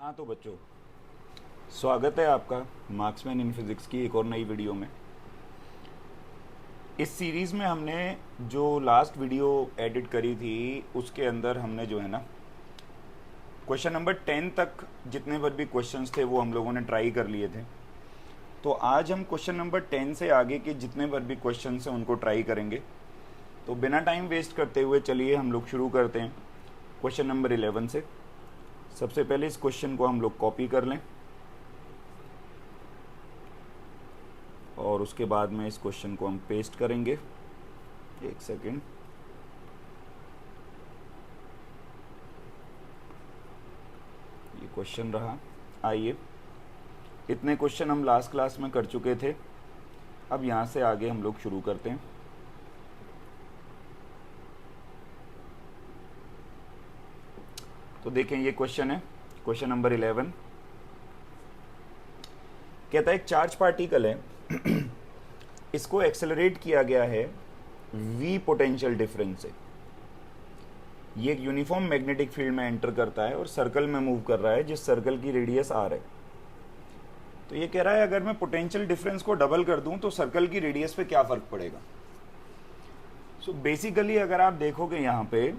हाँ तो बच्चों, स्वागत है आपका मार्क्समैन इन फिज़िक्स की एक और नई वीडियो में। इस सीरीज़ में हमने जो लास्ट वीडियो एडिट करी थी उसके अंदर हमने जो है ना क्वेश्चन नंबर 10 तक जितने भर भी क्वेश्चंस थे वो हम लोगों ने ट्राई कर लिए थे। तो आज हम क्वेश्चन नंबर 10 से आगे के जितने भर भी क्वेश्चंस हैं उनको ट्राई करेंगे। तो बिना टाइम वेस्ट करते हुए चलिए हम लोग शुरू करते हैं क्वेश्चन नंबर 11 से। सबसे पहले इस क्वेश्चन को हम लोग कॉपी कर लें और उसके बाद में इस क्वेश्चन को हम पेस्ट करेंगे। एक सेकेंड, ये क्वेश्चन रहा। आइए, इतने क्वेश्चन हम लास्ट क्लास में कर चुके थे। अब यहाँ से आगे हम लोग शुरू करते हैं। तो देखें, ये क्वेश्चन है क्वेश्चन नंबर 11। कहता है एक चार्ज पार्टिकल है इसको एक्सेलरेट किया गया है v पोटेंशियल डिफरेंस से। ये एक यूनिफॉर्म मैग्नेटिक फील्ड में एंटर करता है और सर्कल में मूव कर रहा है जिस सर्कल की रेडियस r है। तो ये कह रहा है अगर मैं पोटेंशियल डिफरेंस को डबल कर दूं तो सर्कल की रेडियस पे क्या फर्क पड़ेगा। सो बेसिकली अगर आप देखोगे यहाँ पे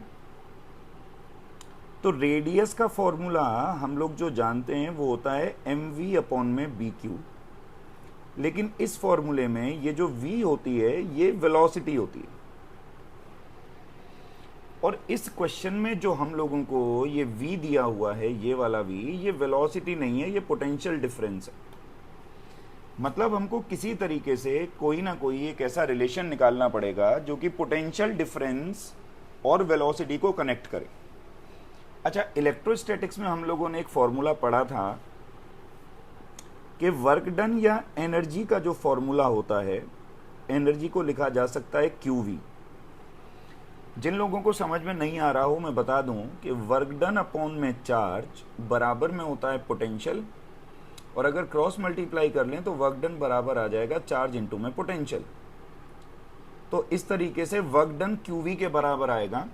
तो रेडियस का फॉर्मूला हम लोग जो जानते हैं वो होता है mv अपॉन में bq। लेकिन इस फॉर्मूले में ये जो v होती है ये वेलोसिटी होती है और इस क्वेश्चन में जो हम लोगों को ये v दिया हुआ है, ये वाला v, ये वेलोसिटी नहीं है, ये पोटेंशियल डिफरेंस है। मतलब हमको किसी तरीके से कोई ना कोई एक ऐसा रिलेशन निकालना पड़ेगा जो कि पोटेंशियल डिफरेंस और वेलोसिटी को कनेक्ट करे। अच्छा, इलेक्ट्रोस्टैटिक्स में हम लोगों ने एक फॉर्मूला पढ़ा था कि वर्क डन या एनर्जी का जो फॉर्मूला होता है, एनर्जी को लिखा जा सकता है QV। जिन लोगों को समझ में नहीं आ रहा हो मैं बता दूं कि वर्क डन अपॉन में चार्ज बराबर में होता है पोटेंशियल, और अगर क्रॉस मल्टीप्लाई कर लें तो वर्क डन बराबर आ जाएगा चार्ज इंटू में पोटेंशियल। तो इस तरीके से वर्क डन QV के बराबर आएगा।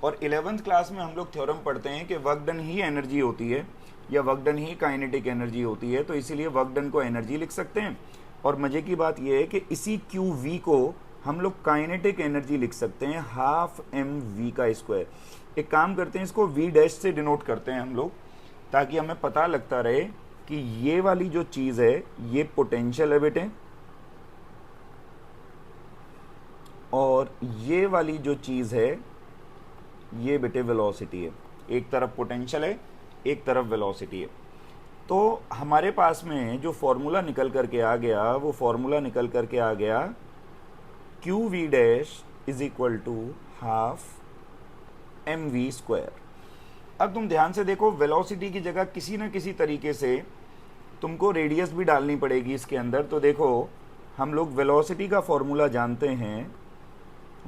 और 11th क्लास में हम लोग थ्योरम पढ़ते हैं कि वर्क डन ही एनर्जी होती है या वर्क डन ही काइनेटिक एनर्जी होती है, तो इसीलिए वर्क डन को एनर्जी लिख सकते हैं। और मजे की बात यह है कि इसी QV को हम लोग काइनेटिक एनर्जी लिख सकते हैं हाफ mv का स्क्वायर। एक काम करते हैं, इसको v डैश से डिनोट करते हैं हम लोग, ताकि हमें पता लगता रहे कि ये वाली जो चीज है ये पोटेंशियल है बेटे, और ये वाली जो चीज है ये बेटे वेलोसिटी है। एक तरफ पोटेंशियल है, एक तरफ वेलोसिटी है। तो हमारे पास में जो फॉर्मूला निकल करके आ गया वो फॉर्मूला निकल करके आ गया QV dash is equal to half mv square. अब तुम ध्यान से देखो, वेलोसिटी की जगह किसी न किसी तरीके से तुमको रेडियस भी डालनी पड़ेगी इसके अंदर। तो देखो, हम लोग वेलोसिटी का फॉर्मूला जानते हैं।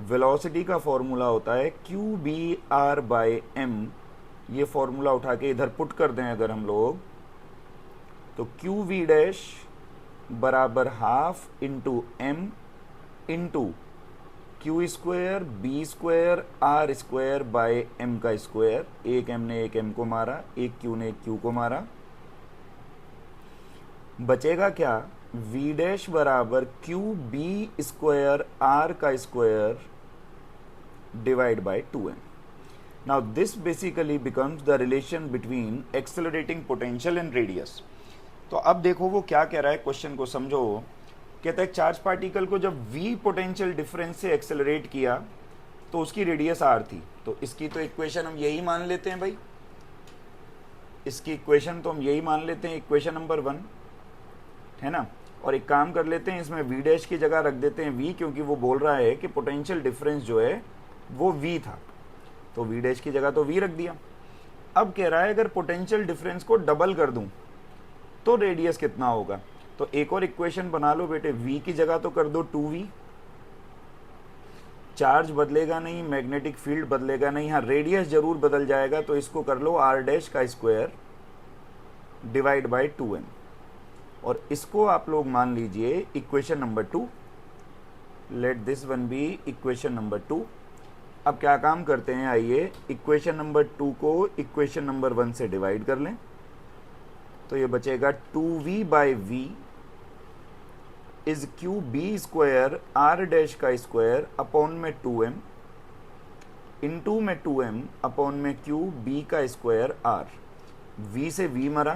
वेलोसिटी का फॉर्मूला होता है QBr बाय m। ये फॉर्मूला उठा के इधर पुट कर दें अगर हम लोग, तो QV डैश बराबर half into m into Q square B square R square by m का स्क्वायर। एक m ने एक m को मारा, एक q ने एक q को मारा। बचेगा क्या? v डैश बराबर QB स्क्वायर r का square divide by 2m। Now this basically becomes the relation between accelerating potential and radius। तो अब देखो वो क्या कह रहा है, क्वेश्चन को समझो। कहता है चार्ज पार्टिकल को जब v पोटेंशियल डिफरेंस से एक्सेलरेट किया तो उसकी रेडियस r थी। तो इसकी तो इक्वेशन हम यही मान लेते हैं भाई, इसकी इक्वेशन तो हम यही मान लेते हैं, इक्वेशन नंबर 1 है ना। और एक काम कर लेते हैं, इसमें v डैश की जगह रख देते हैं v, क्योंकि वो बोल रहा है कि पोटेंशियल डिफरेंस जो है वो v था, तो v डैश की जगह तो v रख दिया। अब कह रहा है अगर पोटेंशियल डिफरेंस को डबल कर दूं तो रेडियस कितना होगा। तो एक और इक्वेशन बना लो बेटे, v की जगह तो कर दो 2v। चार्ज बदलेगा नहीं, मैग्नेटिक फील्ड बदलेगा नहीं, हाँ रेडियस जरूर बदल जाएगा। तो इसको कर लो r डैश का स्क्वायर डिवाइड बाय 2m, और इसको आप लोग मान लीजिए equation number 2। Let this one be equation number 2। अब क्या काम करते हैं, आइए इक्वेशन नंबर 2 को इक्वेशन नंबर 1 से डिवाइड कर लें। तो ये बचेगा 2v/v is Q B square R dash का स्क्वायर अपॉन में 2m इंटू में 2m अपॉन में क्यू बी का स्क्वायर आर। v से v मरा,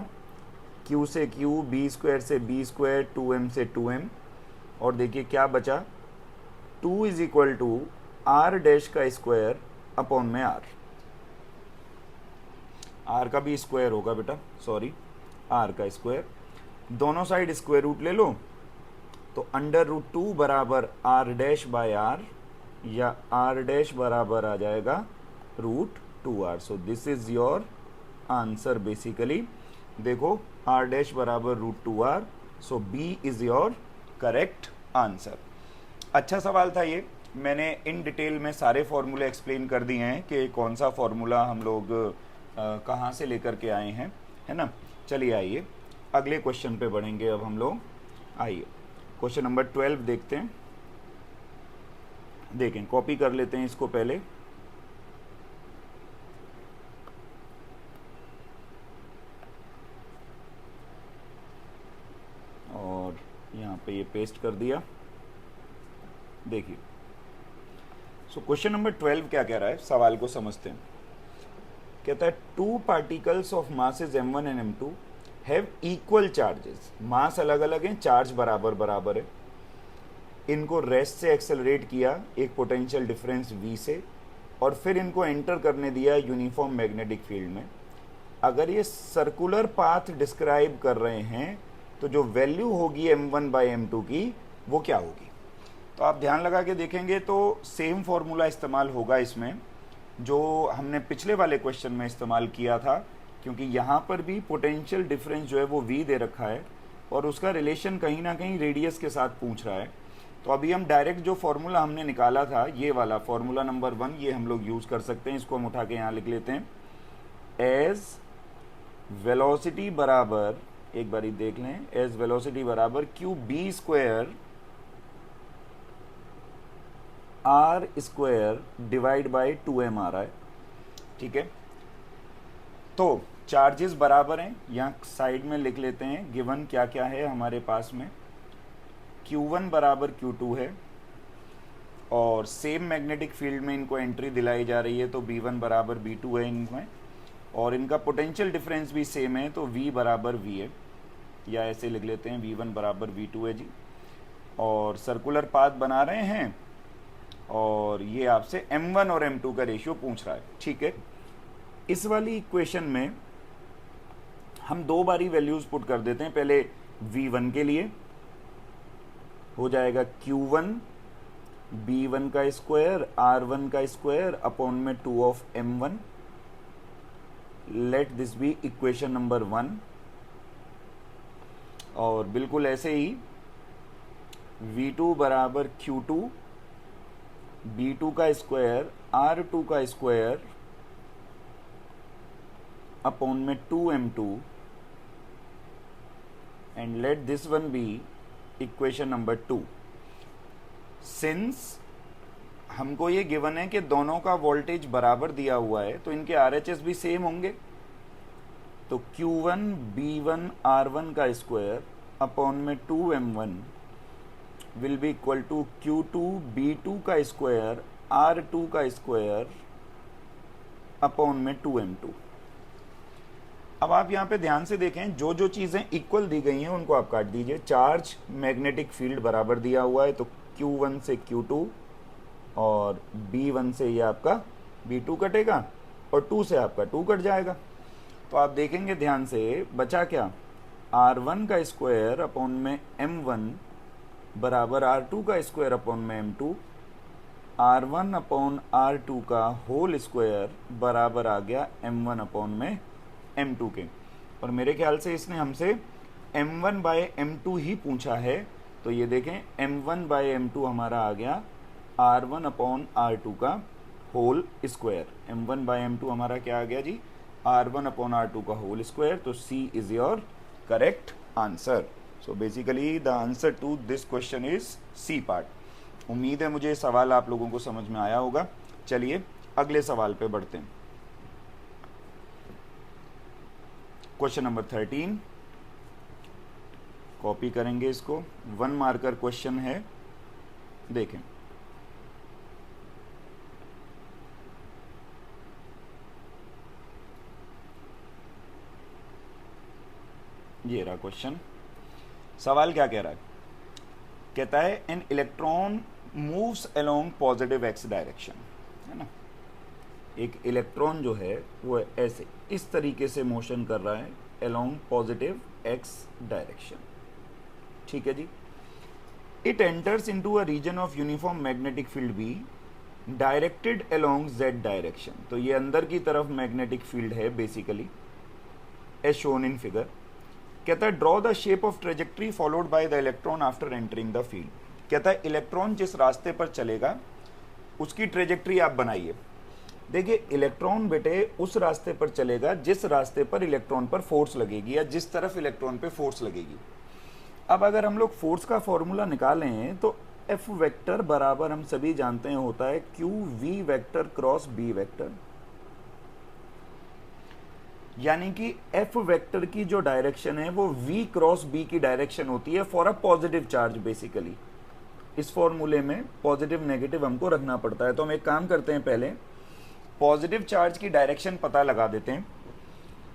q से q, b स्क्वायर से b स्क्वायर, 2m से 2m, और देखिए क्या बचा, 2 is equal to R dash का स्क्वायर अपॉन में आर। आर का भी स्क्वायर होगा बेटा, सॉरी, आर का स्क्वायर। दोनों साइड स्क्वायर रूट ले लो, तो √2 बराबर आर डैश बाय आर, या आर डैश बराबर आ जाएगा √2r। So this is your answer basically. देखो आर डैश बराबर √2r, so B is your correct answer. अच्छा सवाल था ये, मैंने इन डिटेल में सारे फॉर्मूले एक्सप्लेन कर दिए हैं कि कौन सा फॉर्मूला हम लोग कहाँ से लेकर के आए हैं, है ना। चलिए आइए अगले क्वेश्चन पे बढ़ेंगे अब हम लोग। आइए क्वेश्चन नंबर 12 देखते हैं। देखें, कॉपी कर लेते हैं इसको पहले। और यहाँ पे ये पेस्ट कर दिया। देखिए, सो क्वेश्चन नंबर 12 क्या कह रहा है, सवाल को समझते हैं। कहता है 2 particles of masses m1 and m2 have equal charges. Mass अलग अलग हैं, चार्ज बराबर बराबर है। इनको रेस्ट से एक्सेलरेट किया एक पोटेंशियल डिफरेंस v से, और फिर इनको एंटर करने दिया यूनिफॉर्म मैग्नेटिक फील्ड में। अगर ये सर्कुलर पाथ डिस्क्राइब कर रहे हैं तो जो वैल्यू होगी m1/m2 की वो क्या होगी। तो आप ध्यान लगा के देखेंगे तो सेम फॉर्मूला इस्तेमाल होगा इसमें जो हमने पिछले वाले क्वेश्चन में इस्तेमाल किया था, क्योंकि यहाँ पर भी पोटेंशियल डिफरेंस जो है वो v दे रखा है और उसका रिलेशन कहीं ना कहीं रेडियस के साथ पूछ रहा है। तो अभी हम डायरेक्ट जो फॉर्मूला हमने निकाला था, ये वाला फॉर्मूला नंबर 1, ये हम लोग यूज़ कर सकते हैं। इसको हम उठा के यहाँ लिख लेते हैं। एज वेलोसिटी बराबर, एक बारी देख लें, एज वेलोसिटी बराबर Q B square R square divide by 2m आ रहा है, ठीक है। तो चार्जेस बराबर हैं, यहाँ साइड में लिख लेते हैं। गिवन क्या क्या है हमारे पास में, Q1 बराबर Q2 है, और सेम मैग्नेटिक फील्ड में इनको एंट्री दिलाई जा रही है, तो B1 बराबर B2 है इनमें, और इनका पोटेंशियल डिफरेंस भी सेम है, तो V बराबर V है, या ऐसे लिख लेते हैं V1 बराबर V2 है जी। और सर्कुलर पाथ बना रहे हैं, और ये आपसे m1 और m2 का रेशियो पूछ रहा है, ठीक है। इस वाली इक्वेशन में हम 2 बारी वैल्यूज पुट कर देते हैं। पहले V1 के लिए हो जाएगा Q1 B1 का स्क्वायर R1 का स्क्वायर अपॉन में 2 of m1। Let this be equation number 1। और बिल्कुल ऐसे ही V2 बराबर Q2 B2 का स्क्वायर R2 का स्क्वायर अपॉन में 2m2, and let this one be equation number 2। Since हमको ये गिवन है कि दोनों का वोल्टेज बराबर दिया हुआ है, तो इनके RHS भी सेम होंगे। तो Q1 B1 R1 का स्क्वायर अपॉन में 2m1 will be equal to Q2 B2 का स्क्वायर R2 का स्क्वायर अपॉन में 2m2। अब आप यहाँ पे ध्यान से देखें, जो जो चीज़ें इक्वल दी गई हैं उनको आप काट दीजिए। चार्ज मैग्नेटिक फील्ड बराबर दिया हुआ है, तो Q1 से Q2 और B1 से ये आपका B2 कटेगा, और 2 से आपका 2 कट जाएगा। तो आप देखेंगे ध्यान से, बचा क्या, R1 का स्क्वायर अपॉन में M1 बराबर R2 का स्क्वायर अपॉन में M2, R1 अपॉन R2 का होल स्क्वायर बराबर आ गया M1 अपॉन में M2 के। और मेरे ख्याल से इसने हमसे M1/M2 ही पूछा है, तो ये देखें M1/M2 हमारा आ गया R1 अपॉन R2 का होल स्क्वायर। M1/M2 हमारा क्या आ गया जी, R1 अपॉन R2 का होल स्क्वायर। तो C is your correct answer. So basically the answer to this question is C part. उम्मीद है मुझे सवाल आप लोगों को समझ में आया होगा। चलिए अगले सवाल पे बढ़ते हैं। क्वेश्चन नंबर 13, कॉपी करेंगे इसको, 1 मार्कर क्वेश्चन है, देखें। ये रहा क्वेश्चन। सवाल क्या कह रहा है? कहता है an electron moves along positive x direction, है ना। एक इलेक्ट्रॉन जो है वो ऐसे इस तरीके से मोशन कर रहा है अलोंग पॉजिटिव एक्स डायरेक्शन, ठीक है जी। It enters into a region of uniform magnetic field B directed along Z direction. तो ये अंदर की तरफ मैग्नेटिक फील्ड है basically, as shown in figure. कहता है draw the shape of trajectory followed by the electron after entering the field. कहता है इलेक्ट्रॉन जिस रास्ते पर चलेगा उसकी ट्रेजेक्ट्री आप बनाइए। देखिए इलेक्ट्रॉन बेटे उस रास्ते पर चलेगा जिस रास्ते पर इलेक्ट्रॉन पर फोर्स लगेगी या जिस तरफ इलेक्ट्रॉन पे फोर्स लगेगी। अब अगर हम लोग फोर्स का फॉर्मूला निकालें तो एफ वेक्टर बराबर हम सभी जानते हैं होता है Q V vector cross B vector, यानी कि एफ वेक्टर की जो डायरेक्शन है वो v क्रॉस b की डायरेक्शन होती है for a positive charge. Basically इस फॉर्मूले में पॉजिटिव नेगेटिव हमको रखना पड़ता है। तो हम एक काम करते हैं, पहले पॉजिटिव चार्ज की डायरेक्शन पता लगा देते हैं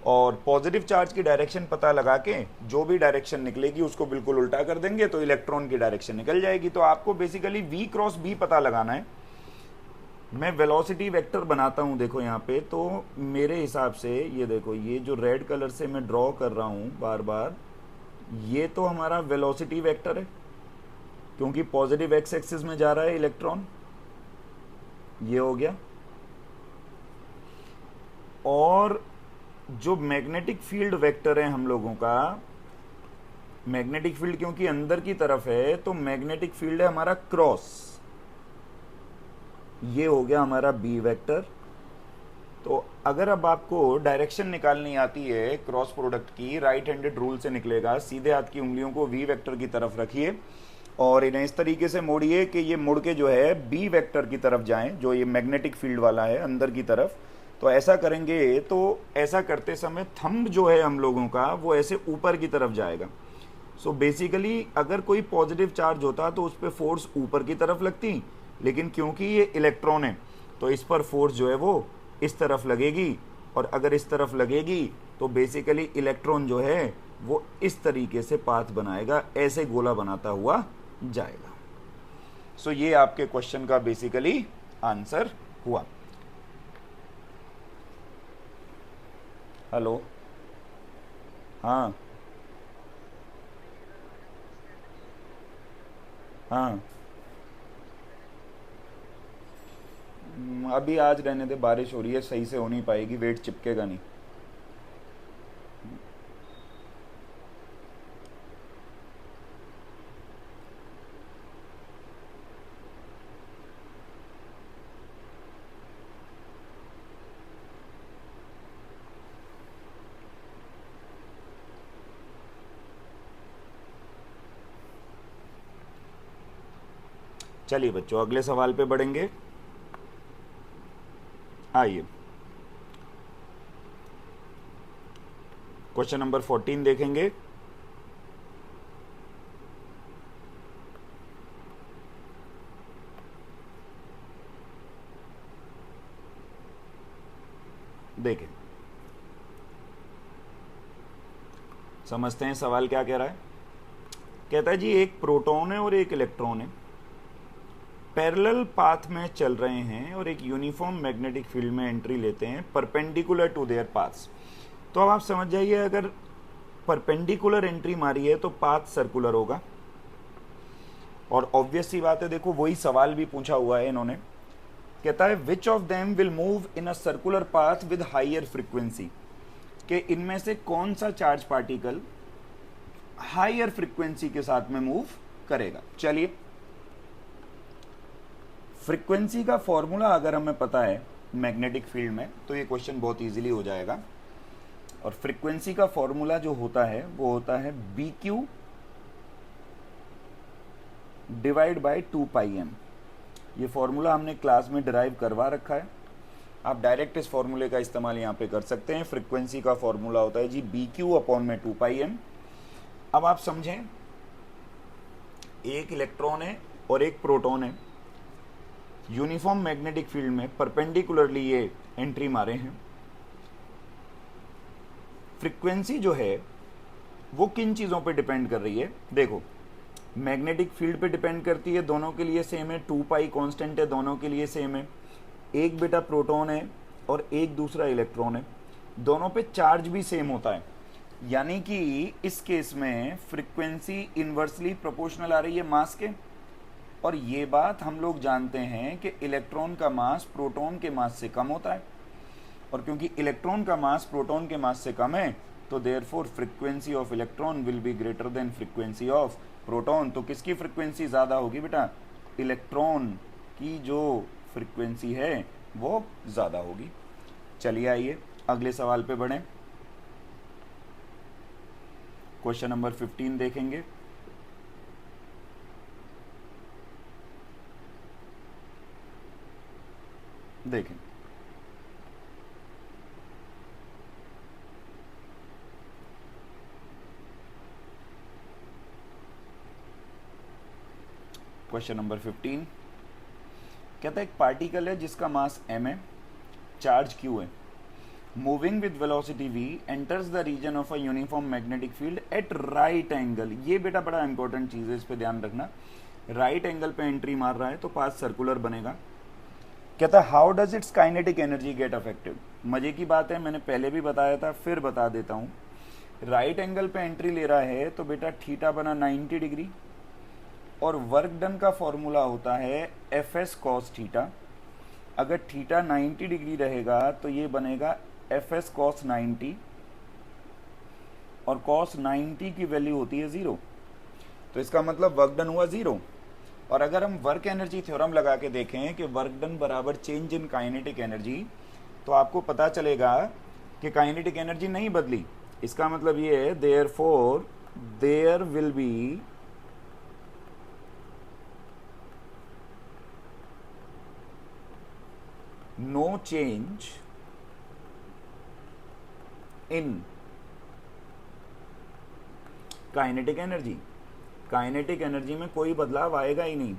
और पॉजिटिव चार्ज की डायरेक्शन पता लगा के जो भी डायरेक्शन निकलेगी उसको बिल्कुल उल्टा कर देंगे तो इलेक्ट्रॉन की डायरेक्शन निकल जाएगी। तो आपको बेसिकली v क्रॉस b पता लगाना है। मैं वेलोसिटी वेक्टर बनाता हूं, देखो यहाँ पे, तो मेरे हिसाब से ये देखो, ये जो रेड कलर से मैं ड्रॉ कर रहा हूं बार बार, ये तो हमारा वेलोसिटी वेक्टर है क्योंकि पॉजिटिव एक्स एक्सिस में जा रहा है इलेक्ट्रॉन, ये हो गया। और जो मैग्नेटिक फील्ड वेक्टर है हम लोगों का, मैग्नेटिक फील्ड क्योंकि अंदर की तरफ है तो मैग्नेटिक फील्ड है हमारा क्रॉस, ये हो गया हमारा बी वेक्टर। तो अगर अब आपको डायरेक्शन निकालनी आती है क्रॉस प्रोडक्ट की, राइट हैंडेड रूल से निकलेगा। सीधे हाथ की उंगलियों को वी वेक्टर की तरफ रखिए और इन्हें इस तरीके से मोड़िए कि ये मुड़ के जो है बी वेक्टर की तरफ जाएं, जो ये मैग्नेटिक फील्ड वाला है अंदर की तरफ। तो ऐसा करेंगे तो ऐसा करते समय थंब जो है हम लोगों का वो ऐसे ऊपर की तरफ जाएगा। सो बेसिकली अगर कोई पॉजिटिव चार्ज होता तो उस पर फोर्स ऊपर की तरफ लगती, लेकिन क्योंकि ये इलेक्ट्रॉन है तो इस पर फोर्स जो है वो इस तरफ लगेगी, और अगर इस तरफ लगेगी तो बेसिकली इलेक्ट्रॉन जो है वो इस तरीके से पाथ बनाएगा, ऐसे गोला बनाता हुआ जाएगा। सो ये आपके क्वेश्चन का बेसिकली आंसर हुआ। हेलो, हाँ हाँ, अभी आज रहने दे, बारिश हो रही है, सही से हो नहीं पाएगी, वेट चिपकेगा नहीं। चलिए बच्चों अगले सवाल पे बढ़ेंगे। आइए क्वेश्चन नंबर 14 देखेंगे। देखें, समझते हैं सवाल क्या कह रहा है। कहता है जी एक प्रोटॉन है और एक इलेक्ट्रॉन है, पैरेलल पाथ में चल रहे हैं और एक यूनिफॉर्म मैग्नेटिक फील्ड में एंट्री लेते हैं परपेंडिकुलर टू देयर पाथ्स। तो अब आप समझ जाइए, अगर परपेंडिकुलर एंट्री मारी है तो पाथ सर्कुलर होगा, और ऑब्वियस सी बात है, देखो वही सवाल भी पूछा हुआ है इन्होंने। कहता है which of them will move in a circular path with higher frequency, कि इनमें से कौन सा चार्ज पार्टिकल हायर फ्रीक्वेंसी के साथ में मूव करेगा। चलिए, फ्रीक्वेंसी का फॉर्मूला अगर हमें पता है मैग्नेटिक फील्ड में तो ये क्वेश्चन बहुत इजीली हो जाएगा। और फ्रीक्वेंसी का फॉर्मूला जो होता है वो होता है B Q divide by 2πm। ये फॉर्मूला हमने क्लास में डिराइव करवा रखा है, आप डायरेक्ट इस फॉर्मूले का इस्तेमाल यहाँ पे कर सकते हैं। फ्रीक्वेंसी का फॉर्मूला होता है जी बी क्यू अपॉन में 2πm। अब आप समझें एक इलेक्ट्रॉन है और एक प्रोटॉन है, यूनिफॉर्म मैग्नेटिक फील्ड में परपेंडिकुलरली ये एंट्री मारे हैं। फ्रीक्वेंसी जो है वो किन चीज़ों पे डिपेंड कर रही है? देखो, मैग्नेटिक फील्ड पे डिपेंड करती है, दोनों के लिए सेम है, 2 पाई कांस्टेंट है, दोनों के लिए सेम है। एक बेटा प्रोटॉन है और एक दूसरा इलेक्ट्रॉन है, दोनों पे चार्ज भी सेम होता है, यानी कि इस केस में फ्रीक्वेंसी इन्वर्सली प्रोपोर्शनल आ रही है मास के। और ये बात हम लोग जानते हैं कि इलेक्ट्रॉन का मास प्रोटॉन के मास से कम होता है, और क्योंकि इलेक्ट्रॉन का मास प्रोटॉन के मास से कम है तो therefore frequency of electron will be greater than frequency of proton. तो किसकी फ्रीक्वेंसी ज़्यादा होगी बेटा? इलेक्ट्रॉन की जो फ्रीक्वेंसी है वो ज़्यादा होगी। चलिए आइए अगले सवाल पे बढ़ें। क्वेश्चन नंबर 15 देखेंगे। देखें, क्वेश्चन नंबर 15 कहता है एक पार्टिकल है जिसका मास m है, चार्ज q है, moving with velocity v enters the region of a uniform magnetic field at right angle. ये बेटा बड़ा इंपॉर्टेंट चीज है, इस पे ध्यान रखना। राइट एंगल पे एंट्री मार रहा है तो पाथ सर्कुलर बनेगा। कहता है how does it's kinetic energy get affected. मजे की बात है, मैंने पहले भी बताया था, फिर बता देता हूँ। राइट एंगल पे एंट्री ले रहा है तो बेटा थीटा बना 90 डिग्री, और वर्क डन का फॉर्मूला होता है एफ एस कॉस थीटा। अगर थीटा 90 डिग्री रहेगा तो ये बनेगा एफ एस कॉस 90, और कॉस 90 की वैल्यू होती है 0, तो इसका मतलब वर्क डन हुआ 0। और अगर हम वर्क एनर्जी थ्योरम लगा के देखें कि वर्क डन बराबर चेंज इन काइनेटिक एनर्जी, तो आपको पता चलेगा कि काइनेटिक एनर्जी नहीं बदली। इसका मतलब ये है therefore there will be no change in kinetic energy. Kinetic energy में कोई बदलाव आएगा ही नहीं।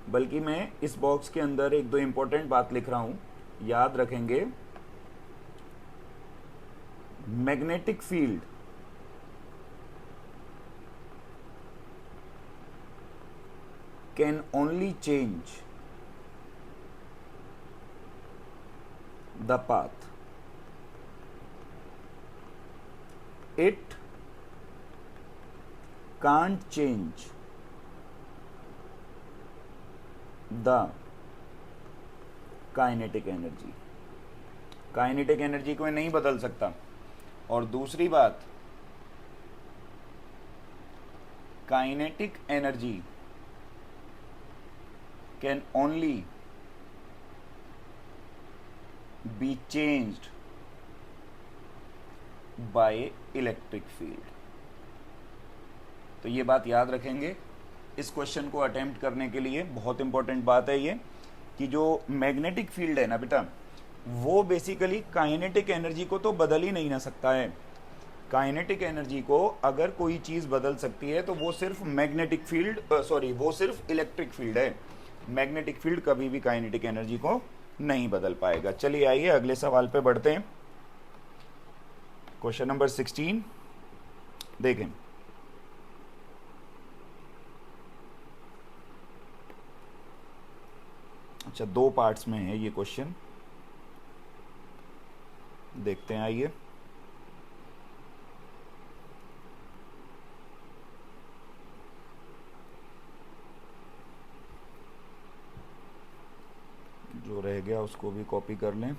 बल्कि मैं इस बॉक्स के अंदर एक दो इंपॉर्टेंट बात लिख रहा हूं, याद रखेंगे। Magnetic field can only change the path, it can't change the kinetic energy। Kinetic energy को नहीं बदल सकता। और दूसरी बात, kinetic energy can only be changed by electric field। तो ये बात याद रखेंगे इस क्वेश्चन को अटेम्प्ट करने के लिए। बहुत इंपॉर्टेंट बात है ये कि जो मैग्नेटिक फील्ड है ना बेटा, वो बेसिकली काइनेटिक एनर्जी को तो बदल ही नहीं ना सकता है। काइनेटिक एनर्जी को अगर कोई चीज बदल सकती है तो वो सिर्फ मैग्नेटिक फील्ड, वो सिर्फ इलेक्ट्रिक फील्ड है। मैग्नेटिक फील्ड कभी भी काइनेटिक एनर्जी को नहीं बदल पाएगा। चलिए आइए अगले सवाल पे बढ़ते हैं। क्वेश्चन नंबर 16 देखें। अच्छा, 2 पार्ट्स में है ये क्वेश्चन, देखते हैं आइए। जो रह गया उसको भी कॉपी कर लें।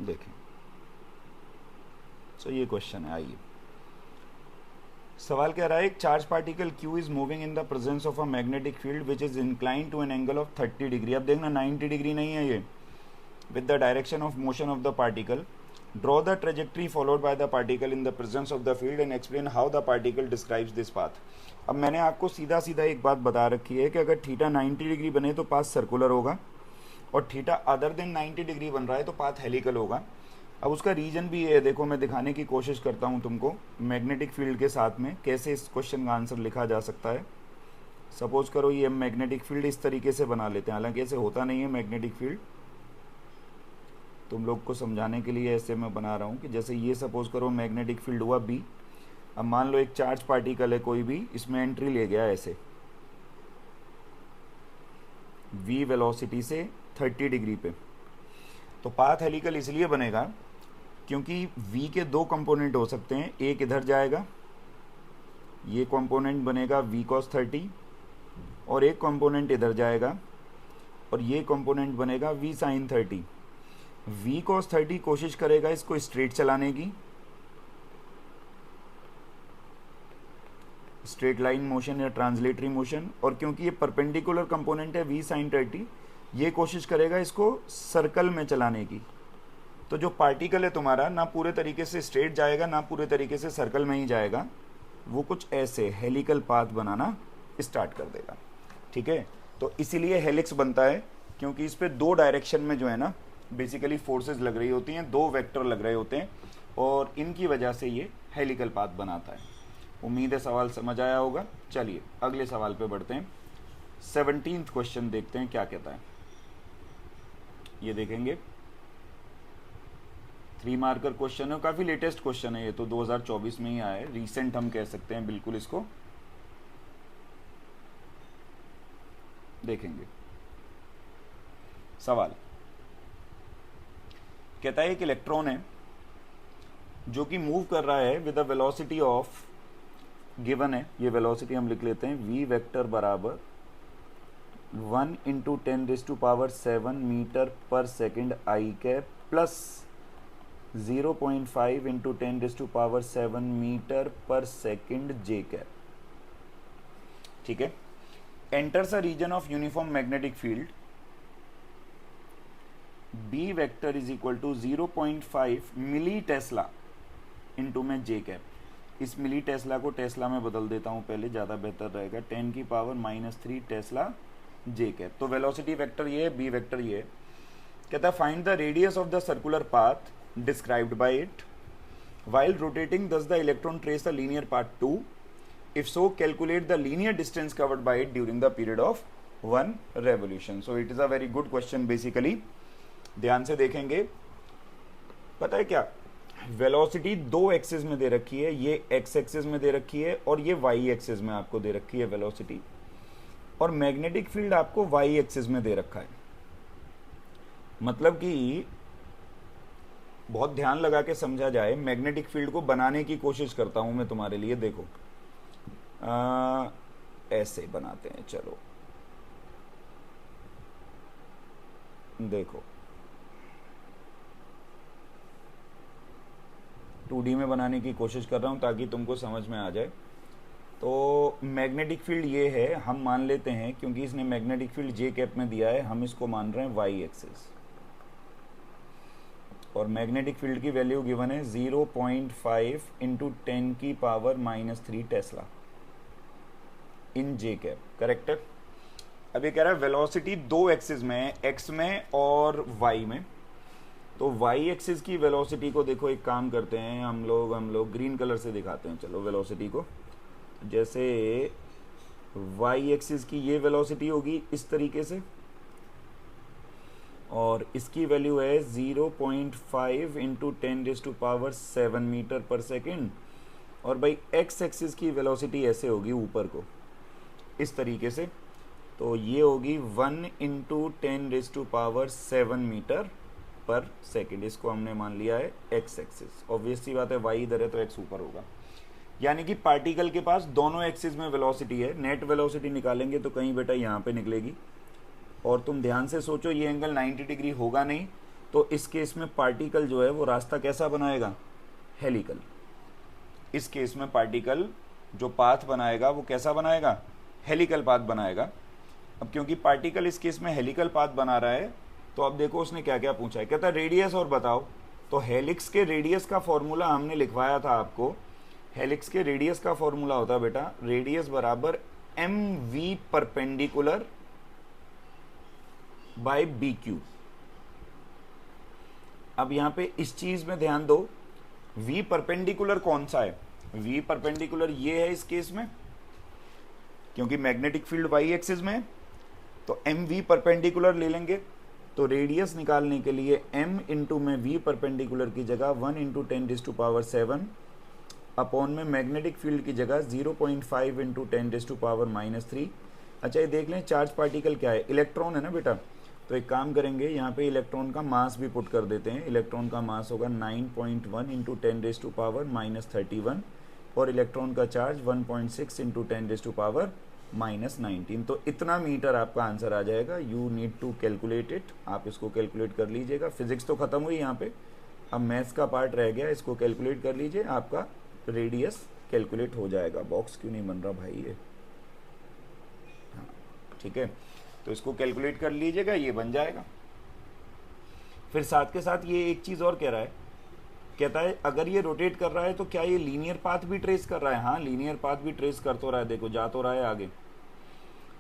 देखें, तो ये क्वेश्चन है, आइए। सवाल कह रहा है एक charge particle Q is moving in the presence of a magnetic field which is incline to an angle of 30 degree. अब देखना 90 डिग्री नहीं है ये, with the direction of motion of the particle draw the trajectory followed by the particle in the presence of the field and explain how the particle describes this path. अब मैंने आपको सीधा सीधा एक बात बता रखी है कि अगर थीटा 90 डिग्री बने तो पाथ सर्कुलर होगा, और थीटा अदर देन 90 डिग्री बन रहा है तो पाथ हेलिकल होगा। अब उसका रीजन भी है, देखो मैं दिखाने की कोशिश करता हूँ तुमको मैग्नेटिक फील्ड के साथ में कैसे इस क्वेश्चन का आंसर लिखा जा सकता है। सपोज करो ये मैग्नेटिक फील्ड इस तरीके से बना लेते हैं, हालांकि ऐसे होता नहीं है मैग्नेटिक फील्ड, तुम लोग को समझाने के लिए ऐसे मैं बना रहा हूँ कि जैसे ये सपोज करो मैग्नेटिक फील्ड हुआ बी। अब मान लो एक चार्ज पार्टिकल है कोई भी, इसमें एंट्री ले गया ऐसे v वेलोसिटी से 30 डिग्री पे, तो पाथ हेलिकल इसलिए बनेगा क्योंकि v के दो कंपोनेंट हो सकते हैं, एक इधर जाएगा ये कंपोनेंट बनेगा v cos 30, और एक कंपोनेंट इधर जाएगा और ये कंपोनेंट बनेगा v sin 30। v cos 30 कोशिश करेगा इसको स्ट्रेट चलाने की, स्ट्रेट लाइन मोशन या ट्रांसलेटरी मोशन, और क्योंकि ये परपेंडिकुलर कंपोनेंट है v sin 30, ये कोशिश करेगा इसको सर्कल में चलाने की। तो जो पार्टिकल है तुम्हारा ना पूरे तरीके से स्ट्रेट जाएगा ना पूरे तरीके से सर्कल में ही जाएगा, वो कुछ ऐसे हेलिकल पाथ बनाना स्टार्ट कर देगा। ठीक है, तो इसीलिए हेलिक्स बनता है क्योंकि इस पे दो डायरेक्शन में जो है ना बेसिकली फोर्सेस लग रही होती हैं, दो वेक्टर लग रहे होते हैं, और इनकी वजह से ये हेलिकल पाथ बनाता है। उम्मीद है सवाल समझ आया होगा। चलिए अगले सवाल पे बढ़ते हैं। 17th क्वेश्चन देखते हैं क्या कहता है। ये देखेंगे 3 मार्कर क्वेश्चन है, काफी लेटेस्ट क्वेश्चन है, ये तो 2024 में ही आया है, रीसेंट हम कह सकते हैं बिल्कुल इसको। देखेंगे सवाल कहता है एक इलेक्ट्रॉन है जो कि मूव कर रहा है with a velocity of, given है ये वेलोसिटी हम लिख लेते हैं v वेक्टर बराबर 1 इंटू 10⁻⁷ मीटर पर second I cap plus 0.5 into 10⁻⁷ metre पर सेकेंड जे कैप। ठीक है, enters a region of uniform magnetic field b vector is equal to 0.5 milli tesla into में जे कैप। इस मिली टेस्ला को Tesla में बदल देता हूं पहले, ज़्यादा बेहतर रहेगा, 10⁻³ टेस्ला जे कैप। तो वेलोसिटी वेक्टर ये है, बी वेक्टर ये है। कहता है find the radius of the circular path described bye it while rotating, thus the electron trace a linear path too. If so, calculate the linear distance covered by it during the period of 1 revolution. So it is a very good question basically. ध्यान से देखेंगे। पता है क्या, velocity दो axis में दे रखी है, ये एक्स एक्सिस में दे रखी है और ये वाई एक्सिस में आपको दे रखी है वेलोसिटी, और मैग्नेटिक फील्ड आपको वाई एक्सिस में दे रखा है। मतलब कि बहुत ध्यान लगा के समझा जाए, मैग्नेटिक फील्ड को बनाने की कोशिश करता हूं मैं तुम्हारे लिए। देखो ऐसे बनाते हैं, चलो देखो 2D में बनाने की कोशिश कर रहा हूं ताकि तुमको समझ में आ जाए। तो मैग्नेटिक फील्ड ये है, हम मान लेते हैं क्योंकि इसने मैग्नेटिक फील्ड जे कैप में दिया है, हम इसको मान रहे हैं वाई एक्सिस, और मैग्नेटिक फील्ड की वैल्यू गिवन है 0.5 इंटू 10⁻³ टेस्ला इन जे कैप। करेक्ट है। अब ये कह रहा है वेलोसिटी दो एक्सिस में है, एक्स में और वाई में। तो वाई एक्सिस की वेलोसिटी को देखो, एक काम करते हैं हम लोग ग्रीन कलर से दिखाते हैं। चलो वेलोसिटी को, जैसे वाई एक्सिस की ये वेलोसिटी होगी इस तरीके से, और इसकी वैल्यू है 0.5 इंटू 10⁻⁷ मीटर पर सेकेंड, और भाई एक्स एक्सिस की वेलोसिटी ऐसे होगी ऊपर को इस तरीके से, तो ये होगी 1 इंटू 10⁻⁷ मीटर पर सेकेंड। इसको हमने मान लिया है एक्स एक्सिस। ऑब्वियस सी बात है, वाई इधर है तो एक्स ऊपर होगा, यानी कि पार्टिकल के पास दोनों एक्सिस में वेलोसिटी है। नेट वेलोसिटी निकालेंगे तो कहीं बेटा यहाँ पे निकलेगी, और तुम ध्यान से सोचो ये एंगल 90 डिग्री होगा नहीं, तो इस केस में पार्टिकल जो है वो रास्ता कैसा बनाएगा, हेलिकल। इस केस में पार्टिकल जो पाथ बनाएगा वो कैसा बनाएगा, हेलिकल पाथ बनाएगा। अब क्योंकि पार्टिकल इस केस में हेलिकल पाथ बना रहा है, तो अब देखो उसने क्या क्या पूछा है। कहता है रेडियस और बताओ, तो हेलिक्स के रेडियस का फॉर्मूला हमने लिखवाया था आपको। हेलिक्स के रेडियस का फॉर्मूला होता है बेटा, रेडियस बराबर M V perpendicular by B Q. अब यहां पे इस चीज में ध्यान दो, वी परपेंडिकुलर कौन सा है? वी परपेंडिकुलर ये है इस केस में, क्योंकि मैग्नेटिक फील्ड वाई एक्सिस में है, तो एम वी परपेंडिकुलर ले लेंगे। तो रेडियस निकालने के लिए m इंटू में v परपेंडिकुलर की जगह 1 इंटू 10⁻7 अपॉन में मैग्नेटिक फील्ड की जगह 0.5 इंटू 10⁻−3। अच्छा ये देख लें चार्ज पार्टिकल क्या है, इलेक्ट्रॉन है ना बेटा। तो एक काम करेंगे, यहाँ पे इलेक्ट्रॉन का मास भी पुट कर देते हैं। इलेक्ट्रॉन का मास होगा 9.1 इंटू 10⁻−31 और इलेक्ट्रॉन का चार्ज 1.6 इंटू 10⁻−19। तो इतना मीटर आपका आंसर आ जाएगा। You need to calculate it, आप इसको कैलकुलेट कर लीजिएगा। फिजिक्स तो खत्म हुई यहाँ पे, अब मैथ्स का पार्ट रह गया, इसको कैलकुलेट कर लीजिए, आपका रेडियस कैलकुलेट हो जाएगा। बॉक्स क्यों नहीं बन रहा भाई ये? हाँ ठीक है, तो इसको कैलकुलेट कर लीजिएगा, ये बन जाएगा। फिर साथ के साथ ये एक चीज़ और कह रहा है, कहता है अगर ये रोटेट कर रहा है तो क्या ये लीनियर पाथ भी ट्रेस कर रहा है? हाँ लीनियर पाथ भी ट्रेस कर तो रहा है, देखो जा तो रहा है आगे।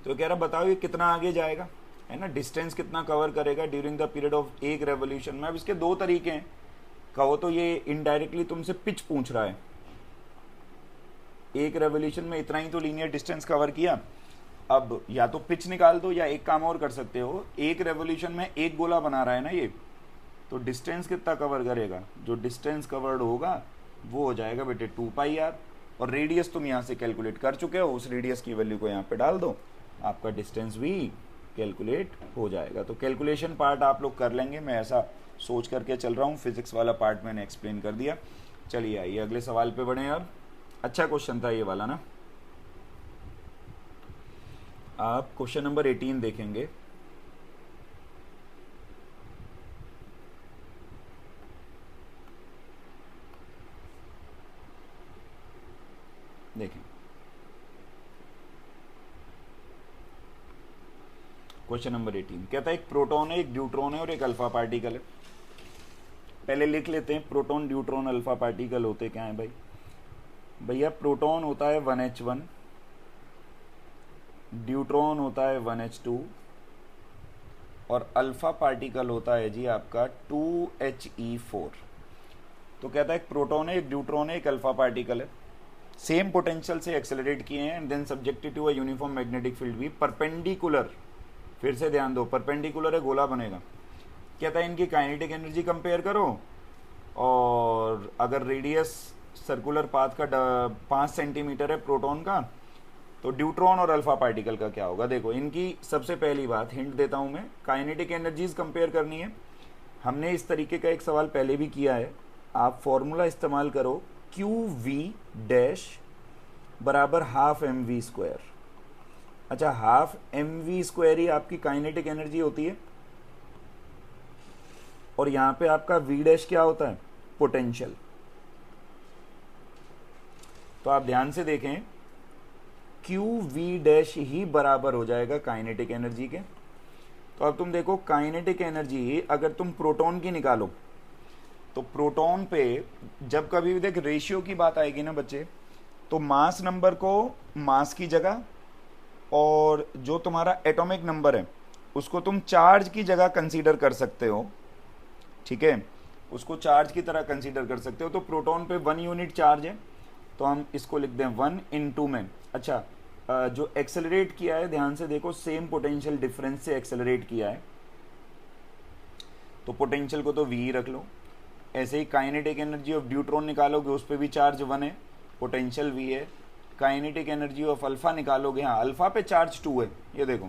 तो कह रहा बताओ ये कितना आगे जाएगा, है ना, डिस्टेंस कितना कवर करेगा ड्यूरिंग द पीरियड ऑफ एक रेवोल्यूशन में। अब इसके दो तरीके हैं, कहो तो ये इनडायरेक्टली तुमसे पिच पूछ रहा है, एक रेवोल्यूशन में इतना ही तो लीनियर डिस्टेंस कवर किया। अब या तो पिच निकाल दो या एक काम और कर सकते हो, एक रेवोल्यूशन में एक गोला बना रहा है ना ये, तो डिस्टेंस कितना कवर करेगा? जो डिस्टेंस कवर्ड होगा वो हो जाएगा बेटे 2πr, और रेडियस तुम यहाँ से कैलकुलेट कर चुके हो, उस रेडियस की वैल्यू को यहाँ पे डाल दो, आपका डिस्टेंस भी कैलकुलेट हो जाएगा। तो कैलकुलेशन पार्ट आप लोग कर लेंगे, मैं ऐसा सोच करके चल रहा हूँ। फिजिक्स वाला पार्ट मैंने एक्सप्लेन कर दिया। चलिए आइए अगले सवाल पे बढ़े। अब अच्छा क्वेश्चन था ये वाला ना, आप क्वेश्चन नंबर 18 देखेंगे। देखें क्वेश्चन नंबर 18 कहता है एक प्रोटॉन है, एक न्यूट्रॉन है और एक अल्फा पार्टिकल है। पहले लिख लेते हैं प्रोटॉन न्यूट्रॉन अल्फा पार्टिकल होते क्या है भाई। भैया प्रोटॉन होता है 1h1, न्यूट्रॉन होता है 1h2 और अल्फा पार्टिकल होता है जी आपका 2he4। तो कहता है एक प्रोटॉन है, एक न्यूट्रॉन है, एक अल्फा पार्टिकल है, सेम पोटेंशियल से एक्सेलरेट किए हैं and then subjected to a uniform magnetic field भी परपेंडिकुलर। फिर से ध्यान दो, परपेंडिकुलर है, गोला बनेगा। कहता है इनकी काइनेटिक एनर्जी कंपेयर करो, और अगर रेडियस सर्कुलर पाथ का 5 सेंटीमीटर है प्रोटॉन का, तो न्यूट्रॉन और अल्फा पार्टिकल का क्या होगा। देखो इनकी सबसे पहली बात हिंट देता हूं मैं, काइनेटिक एनर्जीज कंपेयर करनी है। हमने इस तरीके का एक सवाल पहले भी किया है, आप फॉर्मूला इस्तेमाल करो QV डैश बराबर हाफ mv²। अच्छा हाफ mv² ही आपकी काइनेटिक एनर्जी होती है, और यहां पे आपका v डैश क्या होता है? पोटेंशियल। तो आप ध्यान से देखें, QV डैश ही बराबर हो जाएगा काइनेटिक एनर्जी के। तो अब तुम देखो काइनेटिक एनर्जी अगर तुम प्रोटॉन की निकालो, तो प्रोटॉन पे जब कभी भी देख रेशियो की बात आएगी ना बच्चे, तो मास नंबर को मास की जगह, और जो तुम्हारा एटॉमिक नंबर है उसको तुम चार्ज की जगह कंसीडर कर सकते हो, ठीक है, उसको चार्ज की तरह कंसीडर कर सकते हो। तो प्रोटॉन पे 1 यूनिट चार्ज है, तो हम इसको लिख दें 1 इन 2 में। अच्छा जो एक्सेलरेट किया है ध्यान से देखो, सेम पोटेंशियल डिफरेंस से एक्सेलरेट किया है, तो पोटेंशियल को तो v ही रख लो। ऐसे ही काइनेटिक एनर्जी ऑफ न्यूट्रॉन निकालोगे, उस पर भी चार्ज 1 है, पोटेंशियल v है। काइनेटिक एनर्जी ऑफ अल्फा निकालोगे, हाँ अल्फा पे चार्ज 2 है, ये देखो,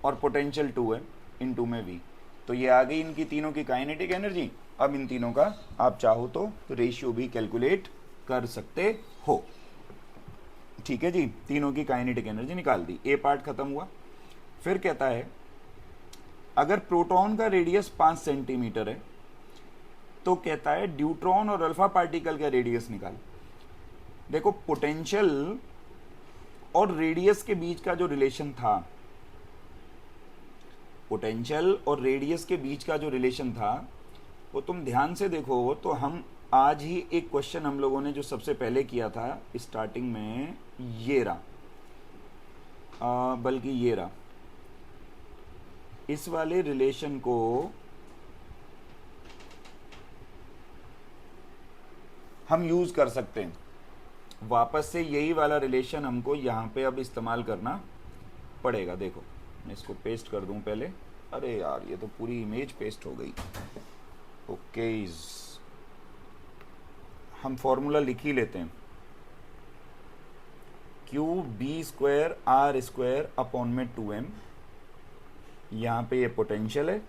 और पोटेंशियल 2 है, इन 2 में v। तो ये आ गई इनकी तीनों की काइनेटिक एनर्जी। अब इन तीनों का आप चाहो तो रेशियो भी कैलकुलेट कर सकते हो, ठीक है जी। तीनों की काइनेटिक एनर्जी निकाल दी, ए पार्ट खत्म हुआ। फिर कहता है अगर प्रोटॉन का रेडियस 5 सेंटीमीटर है, तो कहता है न्यूट्रॉन और अल्फा पार्टिकल का रेडियस निकाल। देखो पोटेंशियल और रेडियस के बीच का जो रिलेशन था, पोटेंशियल और रेडियस के बीच का जो रिलेशन था, वो तुम ध्यान से देखो तो हम आज ही एक क्वेश्चन हम लोगों ने जो सबसे पहले किया था स्टार्टिंग में, ये रहा, बल्कि ये रहा, इस वाले रिलेशन को हम यूज कर सकते हैं। वापस से यही वाला रिलेशन हमको यहाँ पे अब इस्तेमाल करना पड़ेगा। देखो मैं इसको पेस्ट कर दूं पहले। अरे यार ये तो पूरी इमेज पेस्ट हो गई। ओके, हम फॉर्मूला लिख ही लेते हैं, Q B square R square upon में 2m। यहाँ पे ये पोटेंशियल है,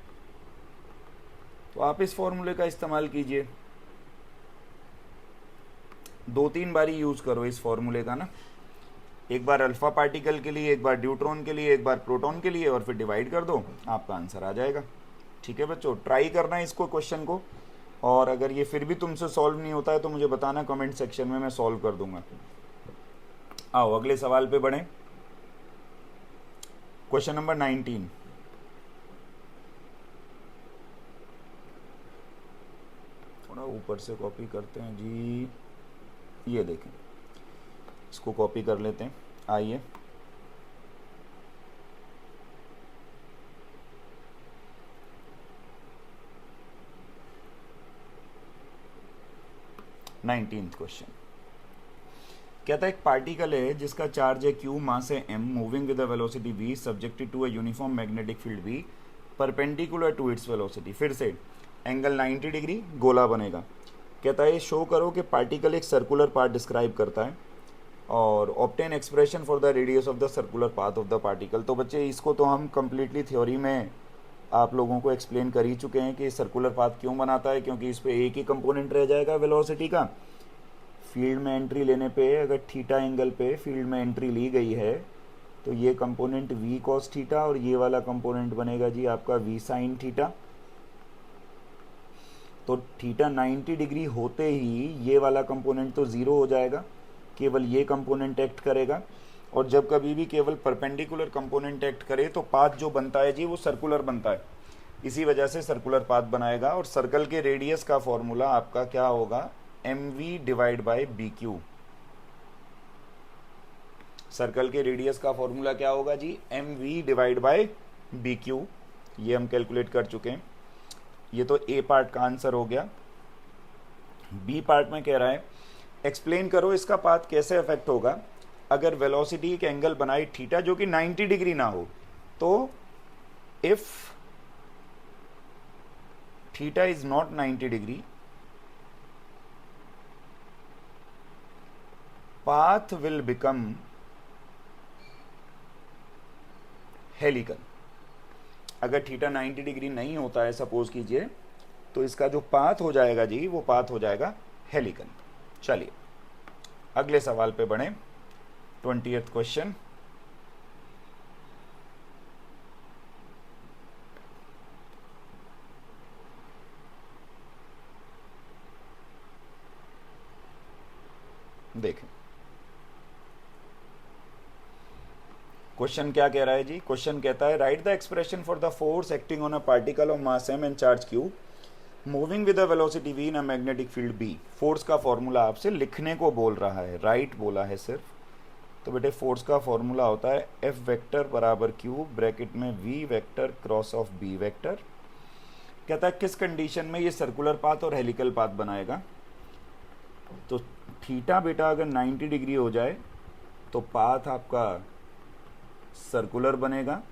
तो आप इस फॉर्मूले का इस्तेमाल कीजिए। 2-3 बारी यूज करो इस फॉर्मूले का ना, एक बार अल्फा पार्टिकल के लिए, एक बार ड्यूट्रॉन के लिए, एक बार प्रोटॉन के लिए, और फिर डिवाइड कर दो, आपका आंसर आ जाएगा। ठीक है बच्चों, ट्राई करना है इसको क्वेश्चन को, और अगर ये फिर भी तुमसे सॉल्व नहीं होता है तो मुझे बताना कमेंट सेक्शन में, मैं सॉल्व कर दूंगा। आओ अगले सवाल पे बढ़ें। Question number 19। थोड़ा ऊपर से कॉपी करते हैं जी, ये देखें, इसको कॉपी कर लेते हैं। आइए, नाइनटीन्थ क्वेश्चन कहता है एक पार्टिकल है जिसका चार्ज है q, मास है m, moving with a velocity v, subjected to a uniform magnetic field v, perpendicular to its velocity. फिर से एंगल 90 डिग्री, गोला बनेगा। कहता है शो करो कि पार्टिकल एक सर्कुलर पाथ डिस्क्राइब करता है, और obtain expression for the radius of the circular path of the particle. तो बच्चे इसको तो हम कंप्लीटली थ्योरी में आप लोगों को एक्सप्लेन कर ही चुके हैं कि सर्कुलर पाथ क्यों बनाता है, क्योंकि इस पे एक ही कंपोनेंट रह जाएगा वेलोसिटी का। फील्ड में एंट्री लेने पे अगर थीटा एंगल पे फील्ड में एंट्री ली गई है तो ये कंपोनेंट v cos थीटा, और ये वाला कंपोनेंट बनेगा जी आपका v sin थीटा। तो थीटा 90 डिग्री होते ही ये वाला कंपोनेंट तो ज़ीरो हो जाएगा, केवल ये कंपोनेंट एक्ट करेगा। और जब कभी भी केवल परपेंडिकुलर कंपोनेंट एक्ट करे तो पाथ जो बनता है जी वो सर्कुलर बनता है, इसी वजह से सर्कुलर पाथ बनाएगा। और सर्कल के रेडियस का फॉर्मूला आपका क्या होगा, mv divide by bq। Circle के रेडियस का फॉर्मूला क्या होगा जी, mv डिवाइड बाय bq। ये हम कैलकुलेट कर चुके हैं। ये तो ए पार्ट का आंसर हो गया। बी पार्ट में कह रहा है एक्सप्लेन करो इसका पाथ कैसे अफेक्ट होगा अगर वेलोसिटी एक एंगल बनाए थीटा जो कि 90 डिग्री ना हो। तो if theta is not 90 degree, path will become helical. अगर थीटा 90 डिग्री नहीं होता है सपोज कीजिए, तो इसका जो पाथ हो जाएगा जी वो पाथ हो जाएगा हेलिकल। चलिए अगले सवाल पे बढ़े, 20th क्वेश्चन। देखें क्वेश्चन क्या कह रहा है जी। क्वेश्चन कहता है right the expression for the force acting on a particle of mass m and charge q moving with a velocity v in a magnetic field b। Force का formula आपसे लिखने को बोल रहा है, राइट बोला है सिर्फ। तो बेटे फोर्स का फॉर्मूला होता है F वेक्टर बराबर Q ब्रैकेट में V vector cross of B vector. कहता है किस कंडीशन में ये सर्कुलर पाथ और हेलिकल पाथ बनाएगा। तो थीटा बेटा अगर 90 डिग्री हो जाए तो पाथ आपका सर्कुलर बनेगा,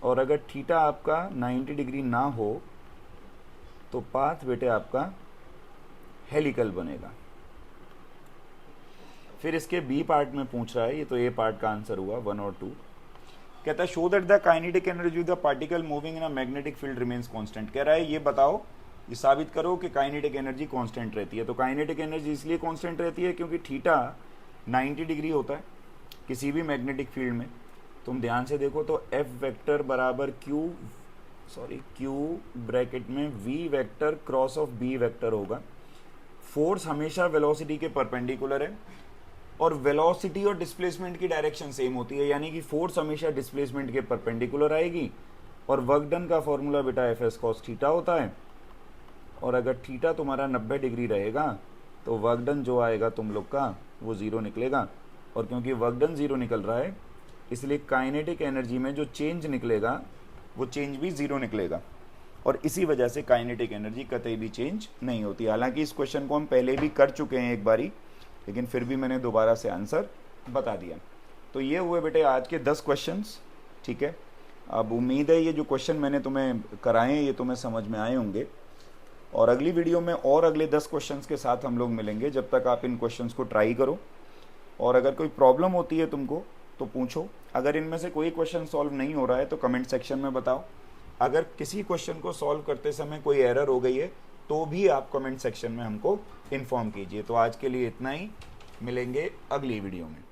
और अगर थीटा आपका 90 डिग्री ना हो तो पाथ बेटे आपका हेलिकल बनेगा। फिर इसके बी पार्ट में पूछ रहा है, ये तो ए पार्ट का आंसर हुआ 1 और 2। कहता है show that the kinetic energy of the particle moving in a magnetic field remains constant. कह रहा है ये बताओ, ये साबित करो कि काइनेटिक एनर्जी कांस्टेंट रहती है। तो काइनेटिक एनर्जी इसलिए कांस्टेंट रहती है क्योंकि थीटा 90 डिग्री होता है किसी भी मैग्नेटिक फील्ड में। तुम ध्यान से देखो तो F वेक्टर बराबर Q ब्रैकेट में V vector cross of B vector होगा। फोर्स हमेशा वेलोसिटी के परपेंडिकुलर है, और वेलोसिटी और डिस्प्लेसमेंट की डायरेक्शन सेम होती है, यानी कि फोर्स हमेशा डिस्प्लेसमेंट के परपेंडिकुलर आएगी। और वर्क डन का फॉर्मूला बेटा Fs cos थीटा होता है। और अगर थीटा तुम्हारा 90 डिग्री रहेगा तो वर्क डन जो आएगा तुम लोग का वो 0 निकलेगा, और क्योंकि वर्क डन 0 निकल रहा है इसलिए काइनेटिक एनर्जी में जो चेंज निकलेगा वो चेंज भी 0 निकलेगा, और इसी वजह से काइनेटिक एनर्जी कतई भी चेंज नहीं होती। हालांकि इस क्वेश्चन को हम पहले भी कर चुके हैं एक बारी, लेकिन फिर भी मैंने दोबारा से आंसर बता दिया। तो ये हुए बेटे आज के 10 क्वेश्चंस, ठीक है। अब उम्मीद है ये जो क्वेश्चन मैंने तुम्हें कराए हैं ये तुम्हें समझ में आए होंगे, और अगली वीडियो में और अगले 10 क्वेश्चंस के साथ हम लोग मिलेंगे। जब तक आप इन क्वेश्चंस को ट्राई करो, और अगर कोई प्रॉब्लम होती है तुमको तो पूछो। अगर इनमें से कोई क्वेश्चन सॉल्व नहीं हो रहा है तो कमेंट सेक्शन में बताओ। अगर किसी क्वेश्चन को सॉल्व करते समय कोई एरर हो गई है तो भी आप कमेंट सेक्शन में हमको इन्फॉर्म कीजिए। तो आज के लिए इतना ही, मिलेंगे अगली वीडियो में।